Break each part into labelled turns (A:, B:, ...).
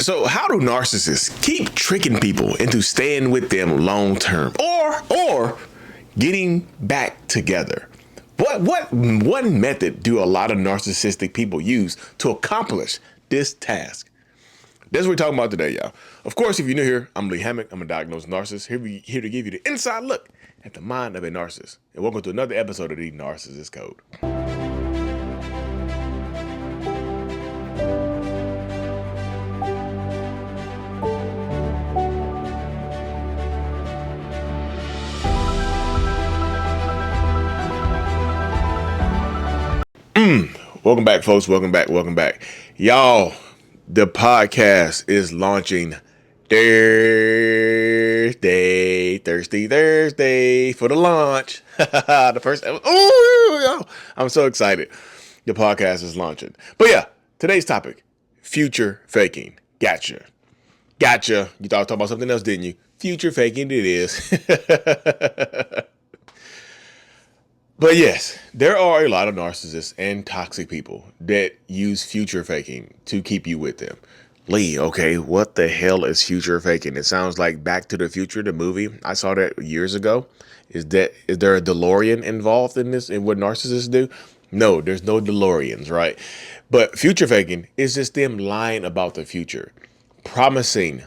A: So how do narcissists keep tricking people into staying with them long term or getting back together? What one method do a lot of narcissistic people use to accomplish this task? That's what we're talking about today, y'all. Of course, if you're new here, I'm Lee Hammock. I'm a diagnosed narcissist. Here to give you the inside look at the mind of a narcissist. And welcome to another episode of the Narcissist Code. Welcome back, folks. Welcome back. Y'all, the podcast is launching Thursday for the launch. The first episode. Oh, I'm so excited. The podcast is launching. But yeah, today's topic, future faking. Gotcha. You thought I was talking about something else, didn't you? Future faking it is. But yes, there are a lot of narcissists and toxic people that use future faking to keep you with them. Lee, okay, what the hell is future faking? It sounds like Back to the Future, the movie. I saw that years ago. Is there a DeLorean involved in this and what narcissists do? No, there's no DeLoreans, right? But future faking is just them lying about the future, promising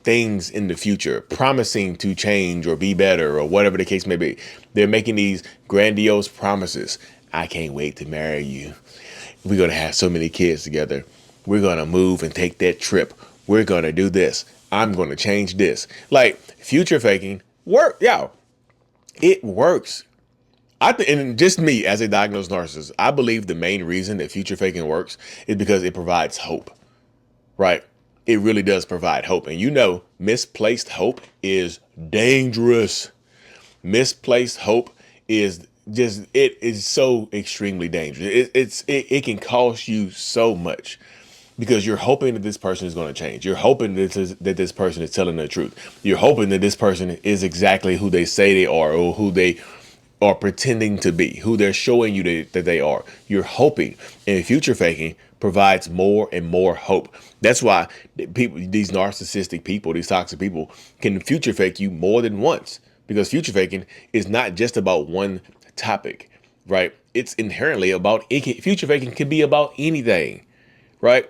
A: things in the future, promising to change or be better or whatever the case may be. They're making these grandiose promises. I can't wait to marry you. We're going to have so many kids together. We're going to move and take that trip. We're going to do this. I'm going to change this. Like future faking it works. And just me as a diagnosed narcissist, I believe the main reason that future faking works is because it provides hope, right? It really does provide hope. And you know, misplaced hope is dangerous. Misplaced hope is it is so extremely dangerous. It can cost you so much because you're hoping that this person is going to change. You're hoping that this person is telling the truth. You're hoping that this person is exactly who they say they are or who they are pretending to be, who they're showing you that they are. You're hoping, and future faking provides more and more hope. That's why these narcissistic people, these toxic people can future fake you more than once, because future faking is not just about one topic, right? It's inherently about future faking can be about anything, right?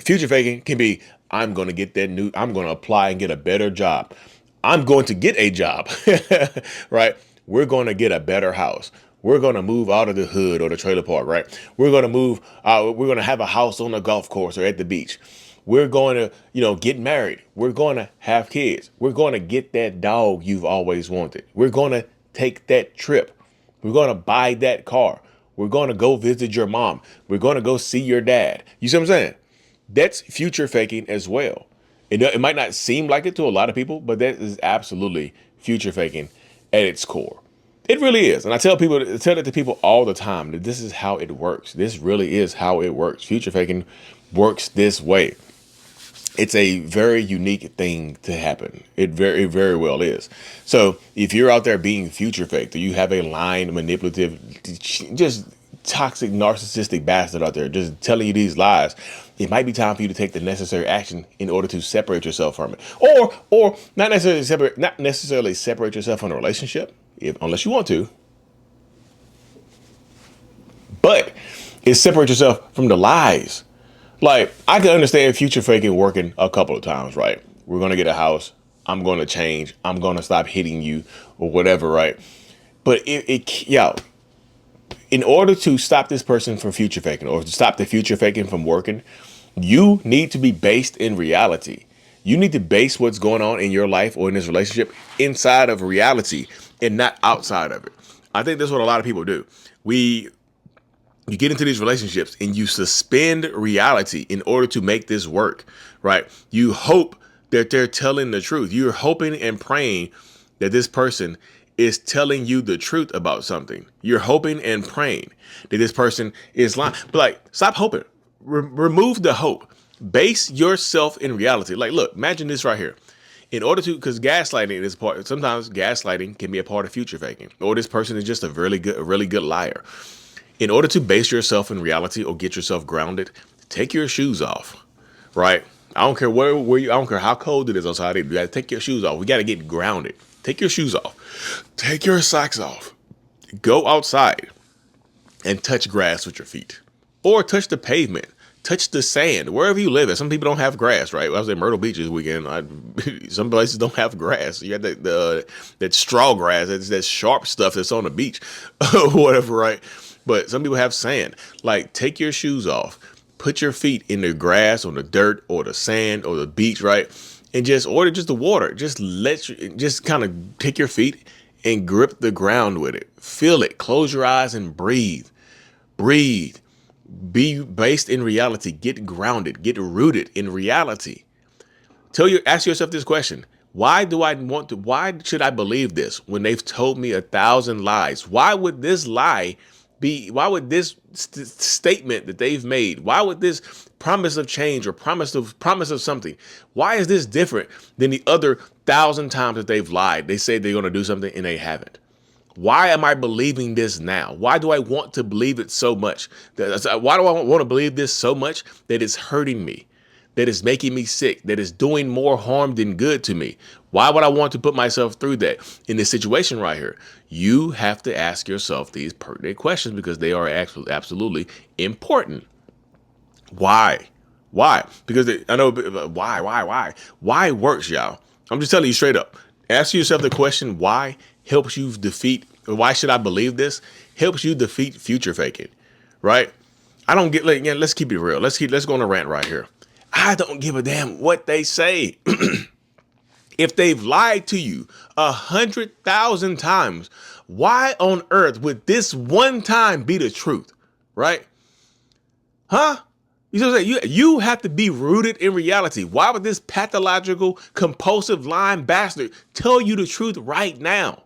A: Future faking can be, I'm going to apply and get a better job. I'm going to get a job, right? We're going to get a better house. We're going to move out of the hood or the trailer park, right? We're going to move. We're going to have a house on the golf course or at the beach. We're going to, get married. We're going to have kids. We're going to get that dog you've always wanted. We're going to take that trip. We're going to buy that car. We're going to go visit your mom. We're going to go see your dad. You see what I'm saying? That's future faking as well. It might not seem like it to a lot of people, but that is absolutely future faking at its core. It really is. And I tell it to people all the time that this is how it works. This really is how it works. Future faking works this way. It's a very unique thing to happen. It very well is. So if you're out there being future faked, or you have a lying, manipulative, just toxic, narcissistic bastard out there just telling you these lies, it might be time for you to take the necessary action in order to separate yourself from it, or not necessarily separate yourself from a relationship, unless you want to, but it's separate yourself from the lies. Like, I can understand future faking working a couple of times, right? We're going to get a house. I'm going to change. I'm going to stop hitting you or whatever, right? But in order to stop this person from future faking or to stop the future faking from working, you need to be based in reality. You need to base what's going on in your life or in this relationship inside of reality and not outside of it. I think that's what a lot of people do. You get into these relationships and you suspend reality in order to make this work, right? You hope that they're telling the truth. You're hoping and praying that this person is telling you the truth about something. You're hoping and praying that this person is lying. But stop hoping. Remove the hope. Base yourself in reality. Look, imagine this right here. In order to, because gaslighting is sometimes gaslighting can be a part of future faking, or this person is just a really good liar. In order to base yourself in reality or get yourself grounded, take your shoes off, right? I don't care where you. I don't care how cold it is outside. You got to take your shoes off. We got to get grounded. Take your shoes off. Take your socks off. Go outside and touch grass with your feet, or touch the pavement. Touch the sand wherever you live. Some people don't have grass, right? I was in Myrtle Beach this weekend. Some places don't have grass. You got that straw grass, that sharp stuff that's on the beach, or whatever, right? But some people have sand. Like, take your shoes off, put your feet in the grass, or the dirt, or the sand, or the beach, right? And just the water. Just kind of take your feet and grip the ground with it. Feel it. Close your eyes and breathe. Breathe. Be based in reality. Get grounded. Get rooted in reality. Ask yourself this question. Why should I believe this when they've told me 1,000 lies? Why would this statement that they've made, why would this promise of change or promise of something, why is this different than the other 1,000 times that they've lied? They say they're going to do something and they haven't. Why am I believing this now? Why do I want to believe it so much? Why do I want to believe this so much that it's hurting me, that it's making me sick, that it's doing more harm than good to me? Why would I want to put myself through that in this situation right here? You have to ask yourself these pertinent questions because they are absolutely important. Why? Why? Because I know why works, y'all. I'm just telling you straight up. Ask yourself the question, why helps you defeat, or why should I believe this? Helps you defeat future faking, right? I don't get, let's keep it real. Let's go on a rant right here. I don't give a damn what they say. If they've lied to you 100,000 times, why on earth would this one time be the truth, right? Huh? You know what I'm saying? You have to be rooted in reality. Why would this pathological, compulsive, lying bastard tell you the truth right now?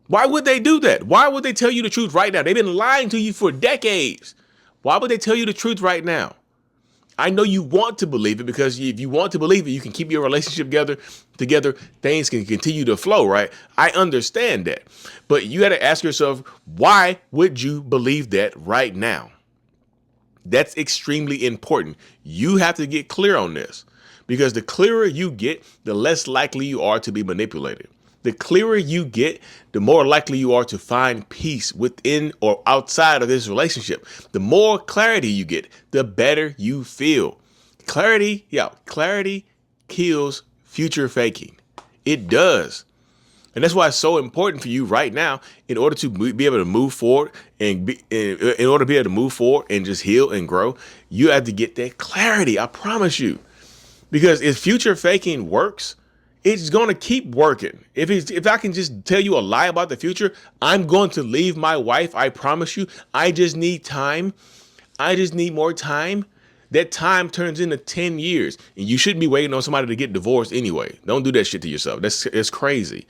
A: Why would they do that? Why would they tell you the truth right now? They've been lying to you for decades. Why would they tell you the truth right now? I know you want to believe it, because if you want to believe it, you can keep your relationship together. Things can continue to flow, right? I understand that. But you got to ask yourself, why would you believe that right now? That's extremely important. You have to get clear on this, because the clearer you get, the less likely you are to be manipulated. The clearer you get, the more likely you are to find peace within or outside of this relationship. The more clarity you get, the better you feel. Clarity kills future faking. It does. And that's why it's so important for you right now, in order to be able to move forward and in order to be able to move forward and just heal and grow, you have to get that clarity. I promise you. Because if future faking works, it's going to keep working. If I can just tell you a lie about the future, I'm going to leave my wife. I promise you. I just need time. I just need more time. That time turns into 10 years. And you shouldn't be waiting on somebody to get divorced anyway. Don't do that shit to yourself. It's crazy.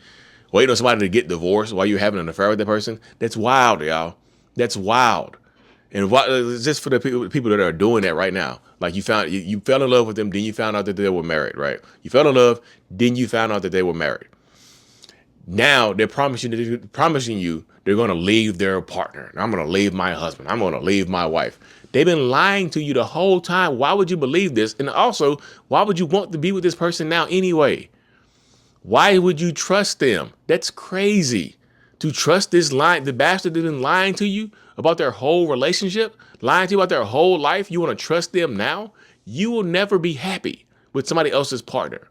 A: Waiting on somebody to get divorced while you're having an affair with that person. That's wild, y'all. That's wild. And just for the people that are doing that right now, like you fell in love with them, then you found out that they were married, right? You fell in love, then you found out that they were married. Now they're promising you they're going to leave their partner. I'm going to leave my husband. I'm going to leave my wife. They've been lying to you the whole time. Why would you believe this? And also, why would you want to be with this person now anyway? Why would you trust them? That's crazy. To trust the bastard that's been lying to you about their whole relationship, lying to you about their whole life. You want to trust them now? You will never be happy with somebody else's partner.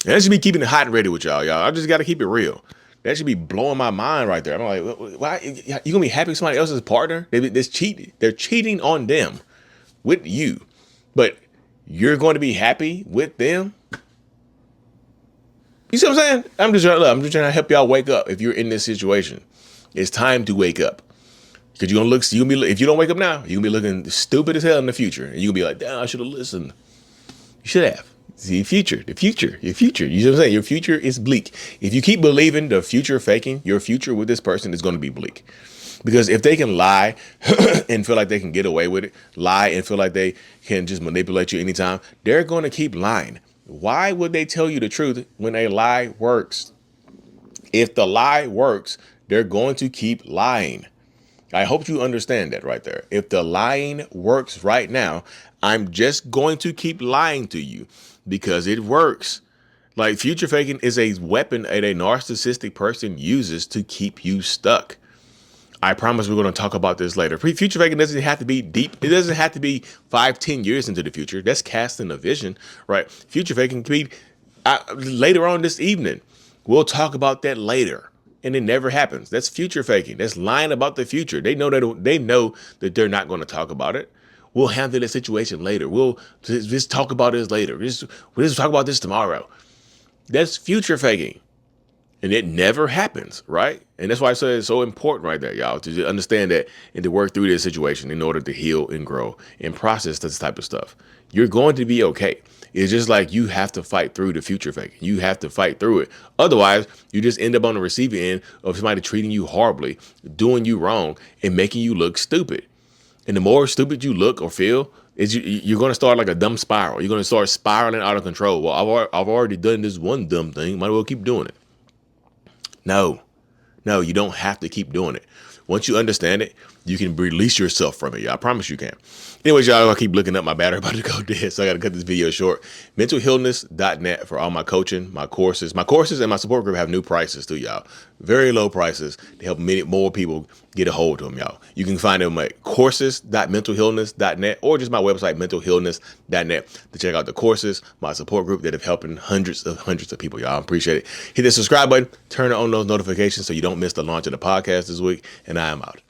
A: And that should be keeping it hot and ready with y'all. I just got to keep it real. That should be blowing my mind right there. I'm like, why you gonna be happy with somebody else's partner? They're cheating on them with you, but you're going to be happy with them. You see what I'm saying? I'm just trying to help y'all wake up. If you're in this situation, it's time to wake up. Because if you don't wake up now, you're gonna be looking stupid as hell in the future. And you're gonna be like, damn, I should have listened. You should have. See, your future. You see what I'm saying? Your future is bleak. If you keep believing the future faking, your future with this person is going to be bleak. Because if they can lie and feel like they can get away with it, lie and feel like they can just manipulate you anytime, they're going to keep lying. Why would they tell you the truth when a lie works? If the lie works, they're going to keep lying. I hope you understand that right there. If the lying works right now, I'm just going to keep lying to you because it works. Like future faking is a weapon that a narcissistic person uses to keep you stuck. I promise we're going to talk about this later. Future faking doesn't have to be deep. It doesn't have to be 5, 10 years into the future. That's casting a vision, right? Future faking can be later on this evening. We'll talk about that later. And it never happens. That's future faking. That's lying about the future. They know that they're not going to talk about it. We'll handle the situation later. We'll just talk about this later. We'll just talk about this tomorrow. That's future faking. And it never happens, right? And that's why I say it's so important right there, y'all, to understand that and to work through this situation in order to heal and grow and process this type of stuff. You're going to be okay. It's just like you have to fight through the future fake. You have to fight through it. Otherwise, you just end up on the receiving end of somebody treating you horribly, doing you wrong, and making you look stupid. And the more stupid you look or feel, you're going to start like a dumb spiral. You're going to start spiraling out of control. Well, I've already done this one dumb thing. Might as well keep doing it. No, you don't have to keep doing it. Once you understand it, you can release yourself from it. I promise you can. Anyways, y'all, I keep looking up. My battery about to go dead, so I got to cut this video short. mentalhealness.net for all my coaching, my courses. My courses and my support group have new prices too, y'all. Very low prices to help many more people get a hold of them, y'all. You can find them at courses.mentalhealness.net or just my website, mentalhealness.net, to check out the courses, my support group that have helping hundreds of people, y'all. I appreciate it. Hit the subscribe button, turn on those notifications so you don't miss the launch of the podcast this week, and I am out.